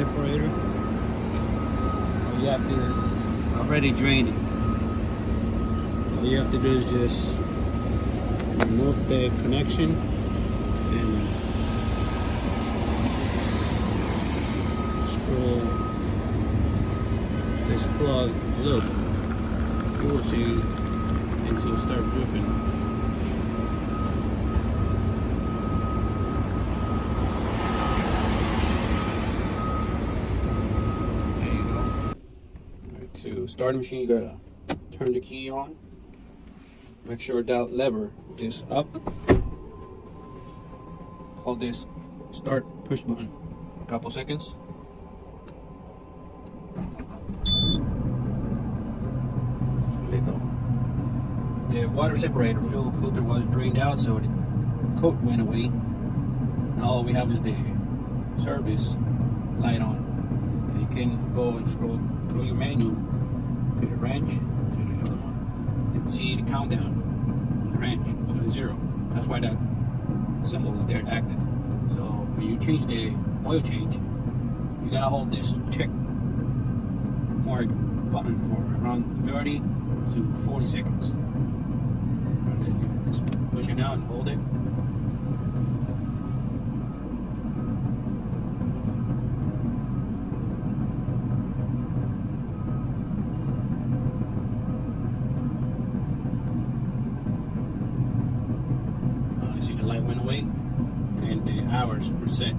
separator. You have to already drain it. All you have to do is just remove the connection and screw this plug. Look, you will see things will start dripping. To start the machine, you gotta turn the key on. Make sure that lever is up. Hold this start push button a couple seconds. Let go. The water separator filter was drained out, so the coat went away. Now all we have is the service light on. And you can go and scroll through your menu to the wrench, to the other one, and see the countdown on the wrench. So it's 0. That's why that symbol is there active. So when you change the oil change, you gotta hold this check mark button for around 30 to 40 seconds. And then you just push it down and hold it. The light went away and the hours were set.